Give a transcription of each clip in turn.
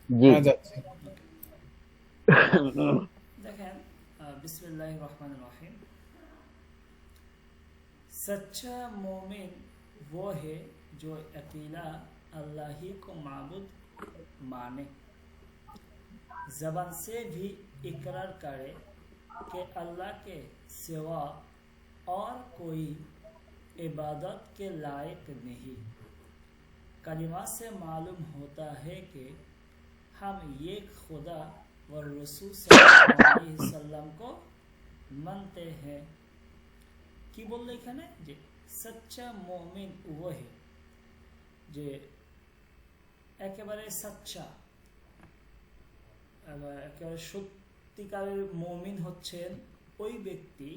জি। হ্যাঁ যাচ্ছে। দেখেন, बिस्मिल्लाहिर रहमानिर रहीम। सच्चा मोमिन वो है जो अकेला अल्लाह ही को माबूद माने, जबान से भी इकरार करे कि अल्लाह के सिवा और कोई इबादत के लायक नहीं। कलिमा से मालूम होता है कि हम ये खुदा व रसूल सल्लल्लाहु अलैहि वसल्लम को मानते हैं। কি বললো এখানে যে সচ্চা মুমিন ওহে, যে একেবারে সচ্চা একেবারে সত্যিকারের মুমিন হচ্ছেন ওই ব্যক্তি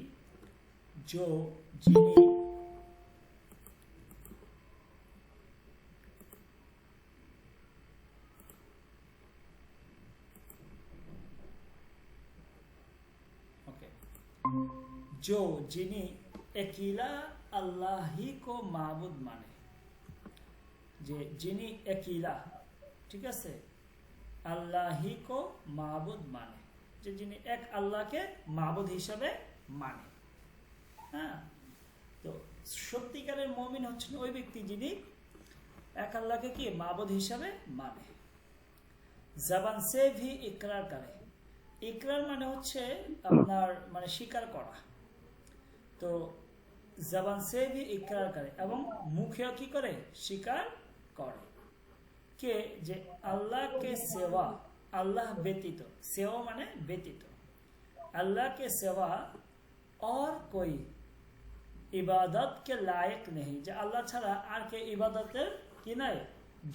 যিনি যিনি अकेला अल्लाह ही को माबूद माने, যে যিনি अकेला, ঠিক আছে, আল্লাহ হি কো মাবুদ মানে, যে যিনি এক আল্লাহকে মাবুদ হিসাবে মানে। হ্যাঁ, তো সত্যিকারের মুমিন হচ্ছেন ওই ব্যক্তি যিনি এক আল্লাহকে কি মাবুদ হিসাবে মানে, জবান সে ভি ইকরার করে। ইকরার মানে হচ্ছে আপনার মানে স্বীকার করা। তো জবান সে ভি ইকরার করে এবং মুখেও কি করে স্বীকার করে কে যে আল্লাহকে সেবা, আল্লাহ ব্যতীত, সেবা মানে ব্যতীত, अल्लाह के सिवा और कोई इबादत के लायक नहीं, যে আল্লাহ ছাড়া আর কে ইবাদতের কি নাই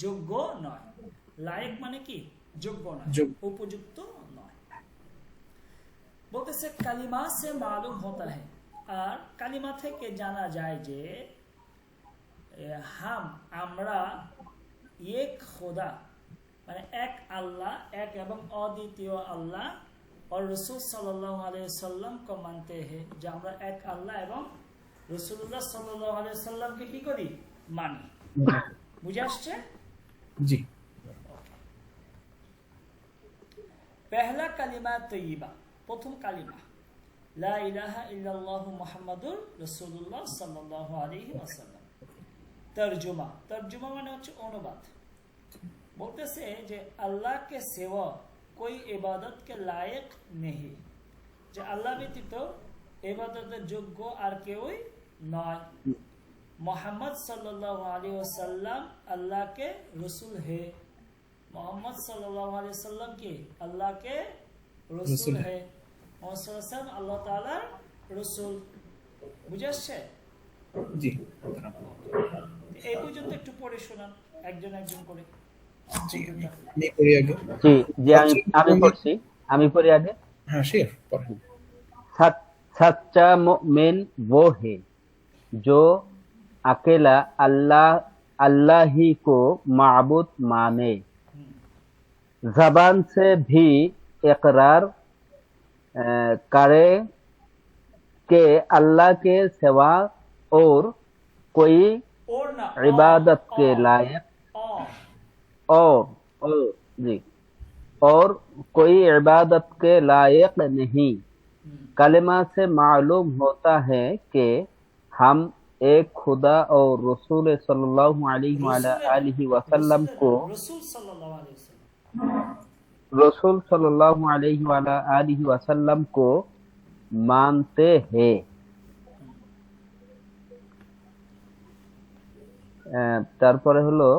যোগ্য নয়। লায়ক মানে কি যোগ্য নয়, উপযুক্ত নয়। বলতেছে কালিমা সে মালুম হতা है, আর কালিমা থেকে জানা যায় যে হাম আমরা এক খোদা মানে এক আল্লাহ, এক এবং অদ্বিতীয় আল্লাহ और रसूल सल्लल्लाहु अलैहि वसल्लम को मानते हैं, যে আমরা এক আল্লাহ এবং রাসূলুল্লাহ সাল্লাল্লাহু আলাইহি ওয়াসাল্লাম কে কি করি মানি। বুঝে আসছে? জি। पहला कलिमा तय्यिबा, প্রথম কালিমা লা ইলাহা ইল্লাল্লাহু মুহাম্মাদুর রাসূলুল্লাহ সাল্লাল্লাহু আলাইহি ওয়াসাল্লাম। তরজমা, তরজমা মানে হচ্ছে অনুবাদ। বলতেছে যে আল্লাহ के सिवा कोई इबादत के लायक नहीं, যে আল্লাহ ব্যতীত ইবাদতের যোগ্য আর কেউই নয়। मोहम्मद सल्लल्लाहु अलैहि वसल्लम अल्लाह के रसूल है, मोहम्मद सल्लल्लाहु अलैहि वसल्लम की अल्लाह के रसूल है, मोहम्मद सल्लल्लाहु अलैहि वसल्लम अल्लाह ताआलार रसूल। বুঝে আসছে? জি। এই পর্যন্ত একটু পড়ে শোনান একজন একজন করে। জি আমি পড়ি আগে। জি জি আমি পড়ছি, আমি পড়ি আগে। হ্যাঁ শেফ পড়েন। सच्चा मोमिन वो है जो अकेला अल्लाह ही को माबूद माने, जबान से भी इकरार करे कि अल्लाह के सिवा और कोई इबादत के लायक और कोई इबादत के लायक नहीं। कलिमा से मालूम होता है कि हम एक खुदा और रसूल सल्लल्लाहु अलैहि वसल्लम को रसूल सल्लल्लाहु अलैहि वसल्लम को मानते हैं। তারপরে হলো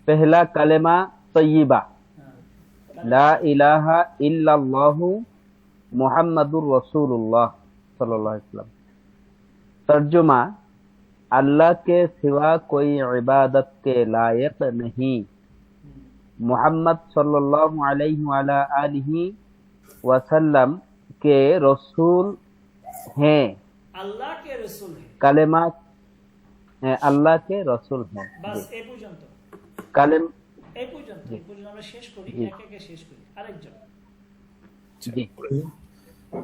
पहला कलेमा तय्यिबा ला इलाहा इल्लल्लाहु मुहम्मदुर रसूलुल्लाह सल्लल्लाहु अलैहि वसल्लम। तर्जुमा अल्लाह के सिवा कोई इबादत के लायक नहीं, मुहम्मद सल्लल्लाहु अलैहि वसल्लम के रसूल हैं, अल्लाह के रसूल हैं। कलेमा अल्लाह के रसूल हैं। बस ए পর্যন্ত कलेम এই পর্যন্ত আমরা শেষ করি, এক একে শেষ করি। আরেকজন जी।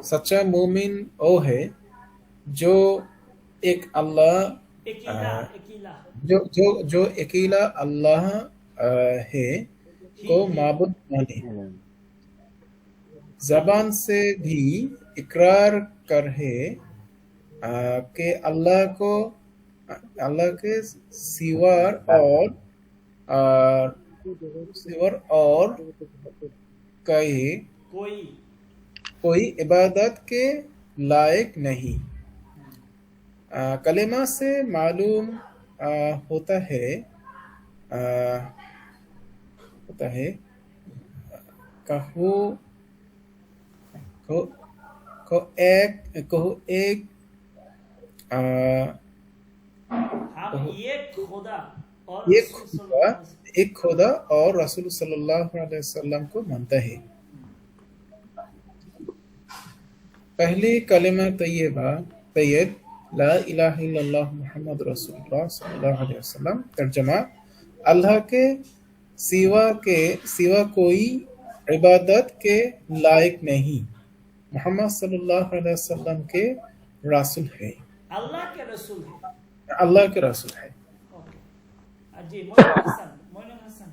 सच्चा मोमिन वो है जो एक अल्लाह अकेला जो अकेला अल्लाह ہے کو معبود مانے، زبان سے بھی اقرار کرے کہ اللہ کے سوا اور کہیں کوئی عبادت کے لائق نہیں۔ کلمہ سے معلوم ہوتا ہے کہو ایک ایک خدا اور رسول صلی اللہ علیہ وسلم کو مانتا ہے۔ پہلی کلمہ طیب لا الہ الا اللہ محمد رسول اللہ صلی اللہ علیہ وسلم۔ ترجمہ: اللہ کے سوا کوئی عبادت کے لائق نہیں، محمد صلی اللہ علیہ وسلم کے رسول ہے، اللہ کے رسول ہے۔ اللہ کے رسول ہے۔ جی مومن حسن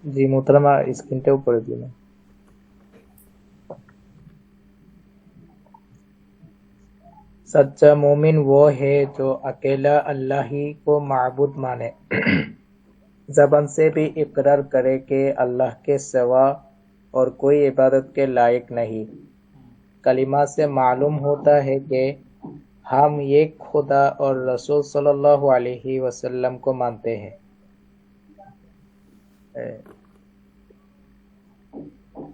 جی محترمہ اسکرینٹে اوپر দিন। سچا مومن وہ ہے جو اکیلا اللہ ہی کو معبود مانے، زبان سے بھی اقرار کرے کہ اللہ کے سوا اور کوئی عبادت کے لائق نہیں، کلمہ سے معلوم ہوتا ہے کہ ہم ایک خدا اور رسول صلی اللہ علیہ وسلم کو مانتے ہیں۔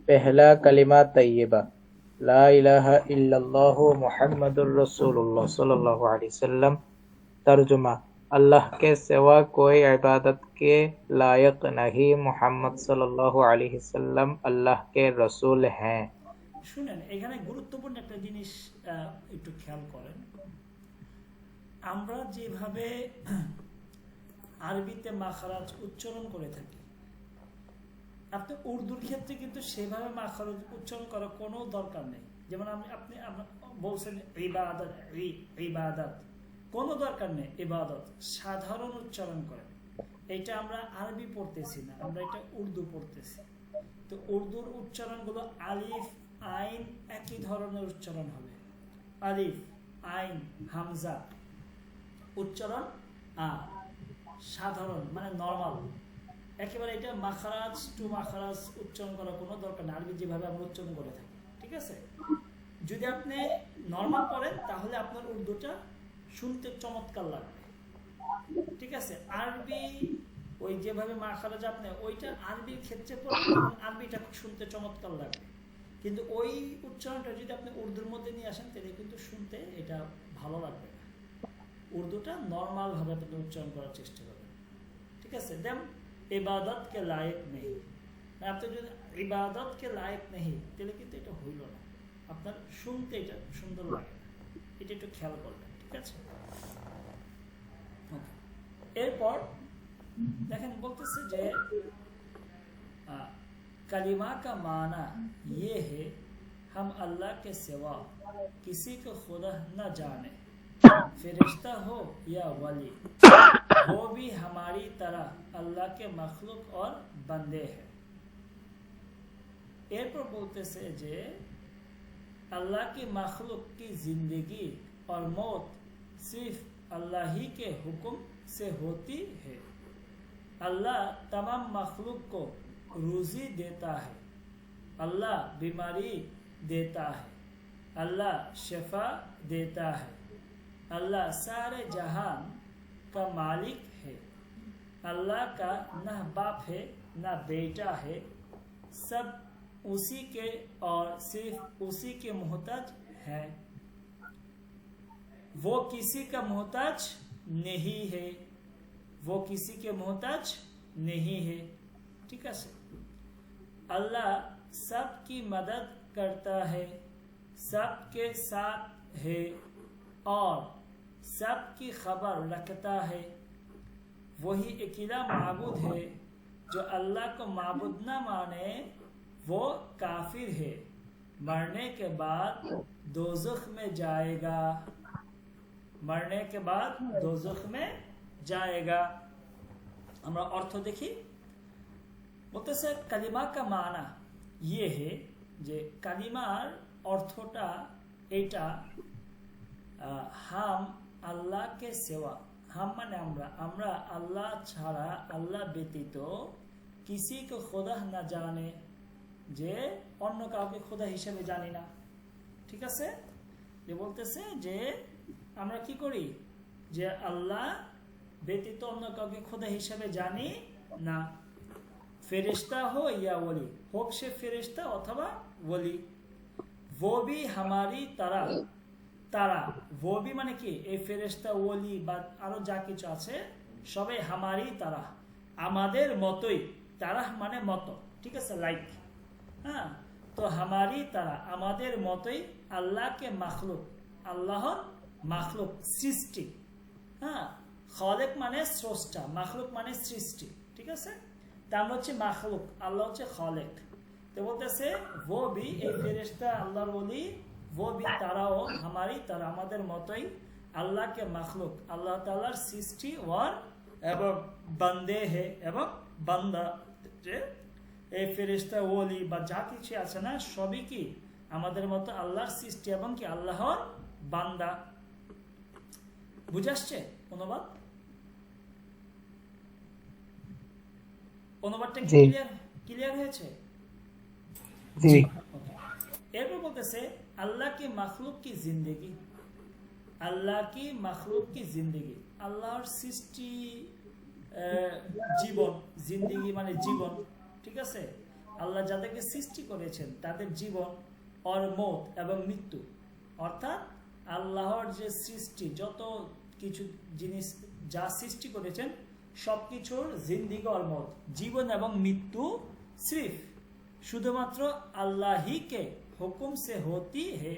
پہلا کلمہ طیبہ لا الہ الا اللہ محمد الرسول اللہ صلی اللہ علیہ وسلم۔ ترجمہ: اللہ کے سوا کوئی عبادت کے لائق نہیں، محمد صلی اللہ علیہ وسلم اللہ کے رسول ہیں۔ শুনেন, এখানে গুরুত্বপূর্ণ একটা জিনিস একটু খেয়াল করেন। আমরা যেভাবে আরবিতে মাখরাজ উচ্চারণ করে থাকি, আপনি উর্দুর ক্ষেত্রে কিন্তু সেভাবে মাখরাজ উচ্চারণ করার কোনো দরকার নেই। যেমন আপনি বলছেন ইবাদত, কোনো দরকার নেই। ইবাদত সাধারণ উচ্চারণ করেন। এটা আমরা আরবি পড়তেছি না, আমরা এটা উর্দু পড়তেছি। তো উর্দুর উচ্চারণগুলো আলিফ আইন একই ধরনের উচ্চারণ হবে। আলিফ আইন হামজা উচ্চারণ সাধারণ, মানে নর্মাল, একেবারে এটা মাখরাজ টু মাখরাজ উচ্চারণ করার কোনো দরকার নেই, আরবি যেভাবে আমরা উচ্চারণ করে থাকি। ঠিক আছে? যদি আপনি নর্মাল পড়েন তাহলে আপনার উর্দুটা শুনতে চমৎকার লাগবে। ঠিক আছে? আরবি ওই যেভাবে মাখরাজ আপনি ওইটা আরবির ক্ষেত্রে পড়বেন, আরবিটা শুনতে চমৎকার লাগবে। কিন্তু ওই উচ্চারণটা যদি আপনি উর্দুর মধ্যে নিয়ে আসেন তাহলে কিন্তু শুনতে এটা ভালো লাগবে না। উর্দুটা নর্মাল ভাবে আপনি উচ্চারণ করার চেষ্টা করবেন। ঠিক আছে? দেন ইবাদত কে লায়েক নেই, আপনি যদি ইবাদত কে লায়েক নেই তাহলে কিন্তু এটা হইল না, আপনার শুনতে এটা সুন্দর লাগে না। এটা একটু খেয়াল করবেন। ঠিক আছে? এরপর দেখেন বলতেছে যে कलिमा का माना ये है हम अल्लाह के सिवा किसी को खुदा न जाने, फरिश्ता हो या वली, वो भी हमारी तरह अल्लाह के मखलूक और बंदे हैं। एरपर बोलते से जे अल्लाह की मखलूक की जिंदगी और मौत सिर्फ अल्लाह ही के हुक्म से होती है। अल्लाह तमाम मखलूक को रोजी देता है, अल्लाह बीमारी देता है, अल्लाह शिफा देता है, अल्लाह सारे जहान का मालिक है, अल्लाह का न बाप है न बेटा है, सब उसी के और सिर्फ उसी के मोहताज है, वो किसी का मोहताज नहीं है, वो किसी के मोहताज नहीं है। ठीक है? अल्लाह सबकी मदद करता है, सबके साथ है और सबकी खबर रखता है। वही अकेला माबूद है, जो अल्लाह को माबूद न माने वो काफिर है, मरने के बाद दोज़ख में जाएगा, मरने के बाद दोज़ख में जाएगा। আমরা অর্থ দেখি। বলতেছে কালিমা কা মানা ইয়ে হে, যে কালিমার অর্থটা এইটা, হাম আল্লাহ কে সেवा, হাম মানে আমরা আল্লাহ ছাড়া, আল্লাহ ব্যতীত কিসি কে খোদা না জানে, যে অন্য কাউকে খোদা হিসেবে জানি না। ঠিক আছে, যে বলতেছে যে আমরা কি করি, যে আল্লাহ ব্যতীত অন্য কাউকে খোদা হিসেবে জানি না। ফেরেশতা हो या वली, হোক সে ফেরেশতা অথবা ওলি। वो भी हमारी तरह, তারা वो भी মানে কি, এই ফেরেশতা ওলি বা আরো যা কিছু আছে সবাই হামারি তারা, আমাদের মতই। তারা মানে মতো, ঠিক আছে, লাইক। হ্যাঁ, তো হামারি তারা আমাদের মতই, আল্লাহকে মাখলুক, আল্লাহর মাখলুক সৃষ্টি। হ্যাঁ, খালেক মানে স্রষ্টা, মাখলুক মানে সৃষ্টি। ঠিক আছে, তা আমরা হচ্ছে মাখলুক, আল্লাহ হচ্ছে খালেক। তো বলতেছে वो भी, এই ফেরেশতা আল্লাহর ওলি, वो भी তারাও, হামারি তারা আমাদের মতই, আল্লাহকে মাখলুক আল্লাহ তাআলার সৃষ্টি, ওয়ার এবং বান্দে হে এবং বান্দা, যে এই ফেরেশতা ওলি বা যা কিছু আছে না সবই কি আমাদের মতো আল্লাহর সৃষ্টি এবং কি আল্লাহর বান্দা। বুঝে আসছে অনুবাদ? অনুবাদটা ক্লিয়ার হয়েছে? এরপর বলতেছে আল্লাহ কি মখলুক কি জিন্দগি, আল্লাহ কি মখলুক কি জিন্দগি, আল্লাহর সৃষ্টি জীবন, জিন্দগি মানে জীবন। ঠিক আছে, আল্লাহ যাদেরকে সৃষ্টি করেছেন তাদের জীবন, और মৌত এবং মৃত্যু, অর্থাৎ আল্লাহর যে সৃষ্টি যত কিছু জিনিস যা সৃষ্টি করেছেন সবকিছুর জিন্দিগি और মৌত, জীবন এবং মৃত্যু সির্ফ শুধুমাত্র আল্লাহই কে হুকুম সে হতি হে,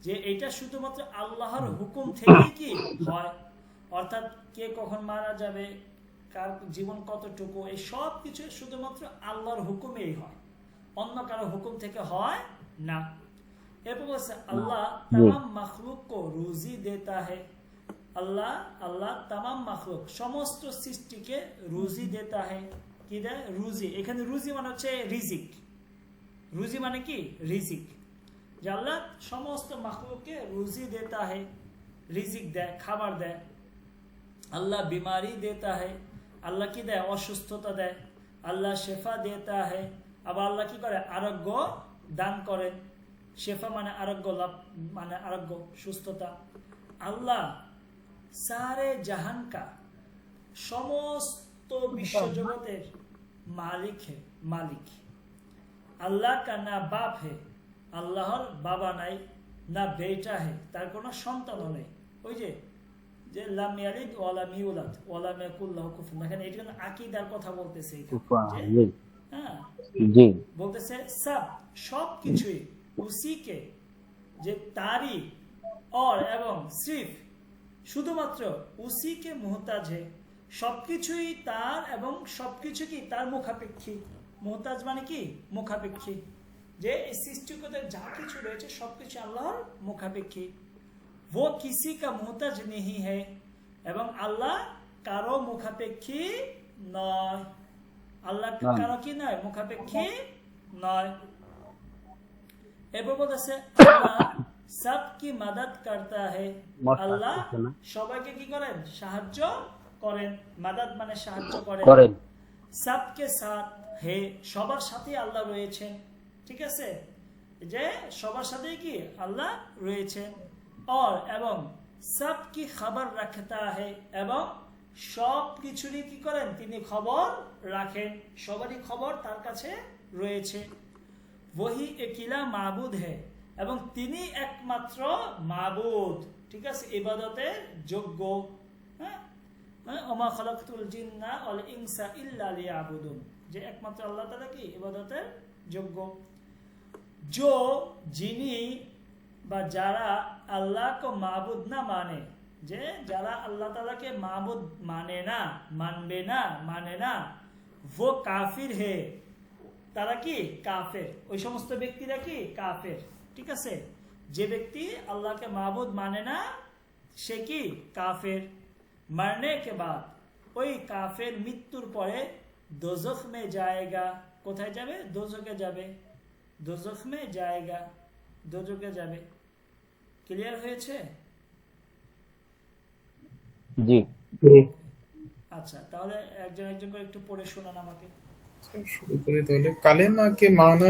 যে এটা শুধুমাত্র আল্লাহর হুকুম থেকে কি হয়। অর্থাৎ কে কখন মারা যাবে, কার জীবন কতটুকু, এই সব কিছু শুধুমাত্র আল্লাহর হুকুমেই হয়, অন্য কারো হুকুম থেকে হয় না। এরপর বলছে আল্লাহ तमाम मखलूक को রুজি দেতা है, আল্লাহ तमाम मखलूक সমস্ত সৃষ্টিকে রুজি দেতা है। কি দেয়? রুজি। এখানে রুজি মানে হচ্ছে রিজিক, রুজি মানে কি রিজিক, যে আল্লাহ সমস্ত মখলুককে রুজি দেতা है, রিজিক দেয়, খাবার দেয়। আল্লাহ বিমারি দেতা है, আল্লাহ কি দেয়? অসুস্থতা দেয়। আল্লাহ শেফা দেতা है, আবার আল্লাহ কি করে? আরোগ্য দান করেন। শেফা মানে আরোগ্য লাভ, মানে আরোগ্য সুস্থতা। আল্লাহ সারে জাহান কা, সমস্ত বিশ্ব জগতের মালিক হে, মালিক। আল্লাহ কা না বাপ হে, আল্লাহর বাবা নাই, না বেটা হে, তার কোনো সন্তানও নেই। ওই যে লাম ইয়ালিদ ওয়া লাম ইউলাদ ওয়া লাম ইয়াকুল লাহু কুফুওয়ান, দেখেন এটা কিন্তু আকীদার কথা বলতেছে। হ্যাঁ, জি, বলতেছে সব কিছুই উসিকে, যে তারই, और এবং সির্ফ শুধুমাত্র উসিকে মুহতাজ হে, সবকিছুই তার এবং সবকিছু কি তার মুখাপেক্ষী। মুহতাজ মানে কি? মুখাপেক্ষী, যে এই সৃষ্টিকতার যা কিছু রয়েছে সবকিছু আল্লাহর মুখাপেক্ষী। वो किसी का मुहताज नहीं है, এবং আল্লাহ কারো মুখাপেক্ষী নয়। আল্লাহ কারো কি নয়? মুখাপেক্ষী নয়। এরপর বলতেছে আল্লাহ সব কি মদদ করতা হে, আল্লাহ সবাইকে কি করেন? সাহায্য করেন। মদদ মানে সাহায্য করেন। সবকে সাথ হে, সবার সাথে আল্লাহ রয়েছেন। ঠিক আছে, যে সবার সাথে কি আল্লাহ রয়েছেন। और এবং সব কি খবর রাখতা হে, এবং সব কিছুরই কি করেন? তিনি খবর রাখেন, সবারই খবর তার কাছে রয়েছে। वही अकेला माबूद है, এবং তিনি একমাত্র মাবুদ। ঠিক আছে, ইবাদতের যোগ্য। হ্যাঁ, ওমা খালাকতুল জিন্না ওয়াল ইনসা ইল্লা লিয়াবুদুন, যে একমাত্র আল্লাহ তাআলা কি ইবাদতের যোগ্য। जो যিনি বা যারা আল্লাহকে মাবুদ না মানে, যে যারা আল্লাহ তাআলাকে মাবুদ মানে না, মানবে না, মানে না, वो কাফির হে, তারা কি কাফের। ওই সমস্ত ব্যক্তিরা কি কাফের। ঠিক আছে, যে ব্যক্তি আল্লাহকে মাবুদ মানে না সে কি কাফের। मरने के बाद ওই কাফের মৃত্যুর পরে দোজখ মে জায়েগা, কোথায় যাবে? দোজখে যাবে। দোজখ মে জায়েগা, দোজখে যাবে। ক্লিয়ার হয়েছে? জি। আচ্ছা, তাহলে একজন একজন করে একটু পড়ে শোনান আমাকে। शुरू करें तो कलेमा के माना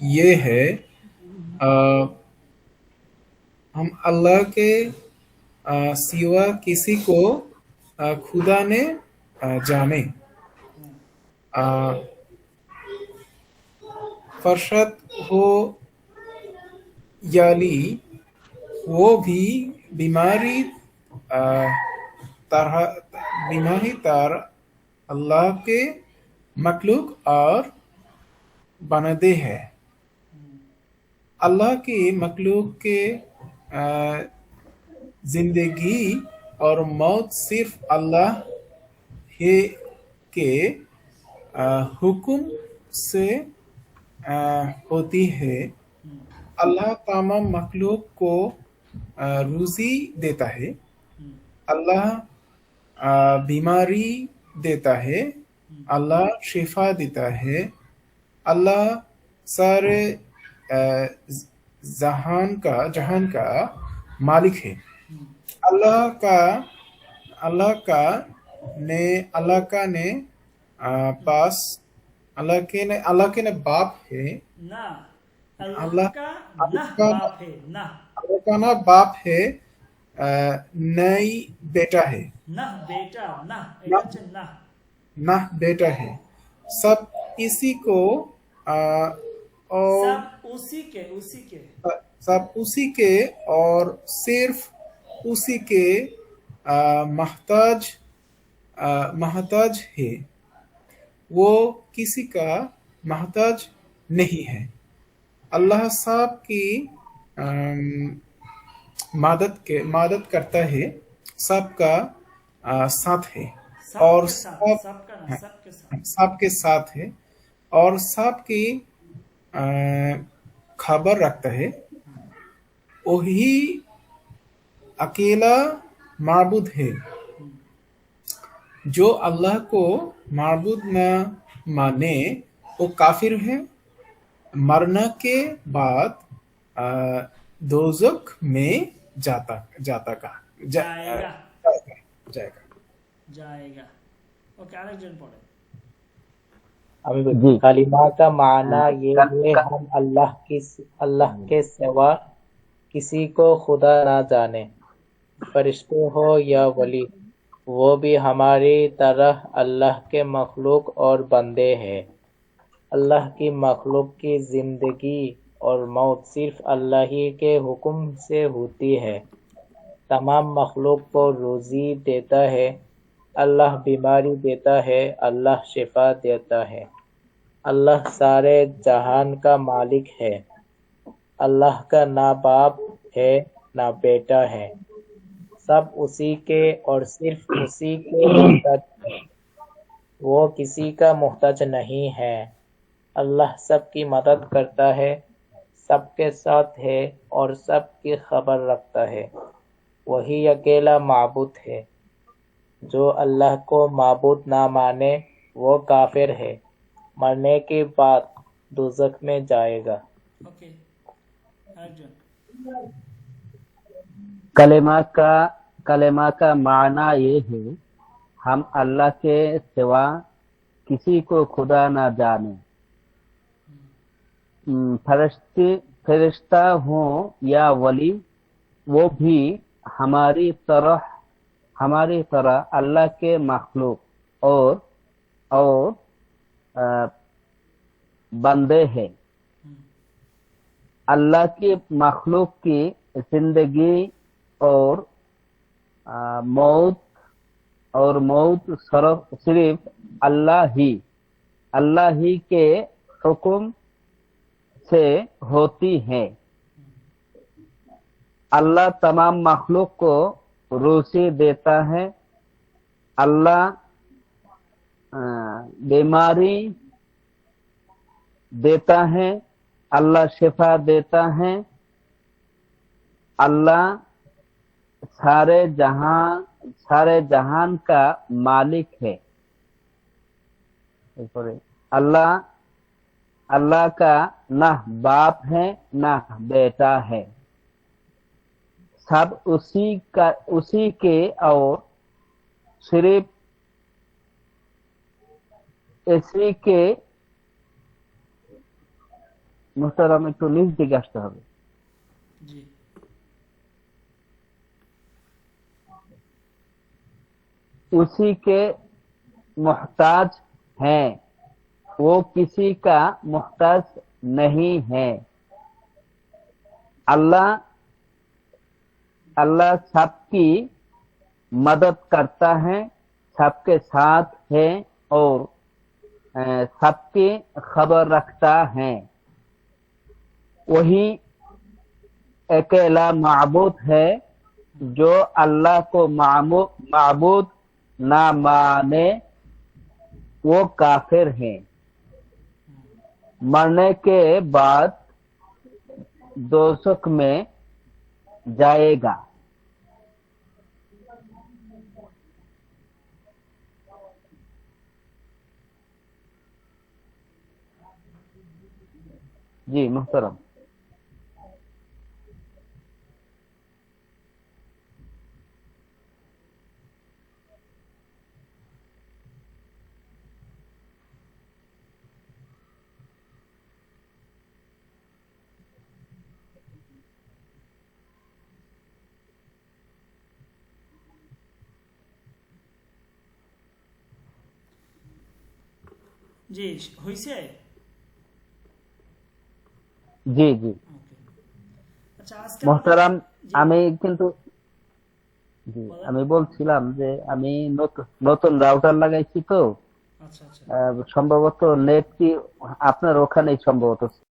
ये है हम अल्लाह के सिवा किसी को खुदा ने जाने, फरशत हो याली वो भी बीमारी तार अल्लाह के मखलूक और बनदे है। अल्लाह की मखलूक के जिंदगी और मौत सिर्फ अल्लाह ही के हुक्म से होती है। अल्लाह तमाम मखलूक को रूजी देता है। अल्लाह बीमारी देता है। अल्लाह शिफा देता है। अल्लाह सारे जहान का मालिक है। अल्लाह का ने पास अल्लाह के ने बाप है ना, अल्लाह अल्लाह का बाप है ना, अल्लाह का ना बाप है, नई बेटा है, ना बेटा ना, এটা হচ্ছে না। ना बेटा है। सब इसी को और सब उसी के सब उसी के और सिर्फ उसी के मोहताज है। वो किसी का मोहताज नहीं है। अल्लाह साहब की मदद करता है, सबका साथ है और सबके साथ है और सबकी खबर रखता है। वही अकेला माबूद है। जो अल्लाह को माबूद न माने वो काफिर है। मरने के बाद दोज़ख में जाएगा। ओके, আরেকজন পড়ে। अभी जी। कलिमा का माना ये है हम अल्लाह के सिवा किसी को खुदा ना जाने, फरिश्ते हो या वली, वो भी हमारी तरह अल्लाह के मखलूक और बंदे हैं। अल्लाह की मखलूक की जिंदगी और मौत सिर्फ अल्लाह ही के हुक्म से होती है। तमाम मखलूक को रोजी देता है। अल्लाह बीमारी देता है। अल्लाह शिफा देता है। अल्लाह सारे जहान का मालिक है। अल्लाह का ना बाप है ना बेटा है। सब उसी के और सिर्फ उसी के मोहताज है। वो किसी का मोहताज नहीं है। अल्लाह सबकी मदद करता है, सबके साथ है और सबकी खबर रखता है। वही अकेला माबूद है। जो अल्लाह को माबूद ना माने वो काफिर है। मरने के बाद दोज़ख में जाएगा। ओके, अर्जुन। कलेमा का माना ये है हम अल्लाह के सिवा किसी को खुदा ना जाने, फरिश्ता हो या वली, वो भी हमारी तरह अल्लाह के मखलूक और बंदे हैं। अल्लाह की मखलूक की जिंदगी और मौत सिर्फ अल्लाह ही के हुक्म से होती है। अल्लाह तमाम मखलूक को रोजी देता है। अल्लाह बीमारी देता है। अल्लाह शिफा देता है। अल्लाह सारे सारे जहान का मालिक है। अल्लाह अल्लाह का ना बाप है ना बेटा है, सब उसी के और सिर्फ इसी के। मुहतरम একটু নিজ দিকে আসতে হবে। জি उसी के मोहताज हैं, वो किसी का मोहताज नहीं है। अल्लाह अल्लाह सबकी मदद करता है, सबके साथ है और सबकी खबर रखता है। वही अकेला माबूद है, जो अल्लाह को माबूद ना माने वो काफिर है, मरने के बाद दोज़ख में जाएगा। जी मुहतरम। জি হইছে। জি জি ওকে আচ্ছা আজকে মোহতারাম, জি আমি কিন্তু জি বলেন। আমি বলছিলাম যে আমি নতুন রাউটার লাগাইছি তো আচ্ছা আচ্ছা সম্ভবত নেট কি আপনার ওখানেই সম্ভবত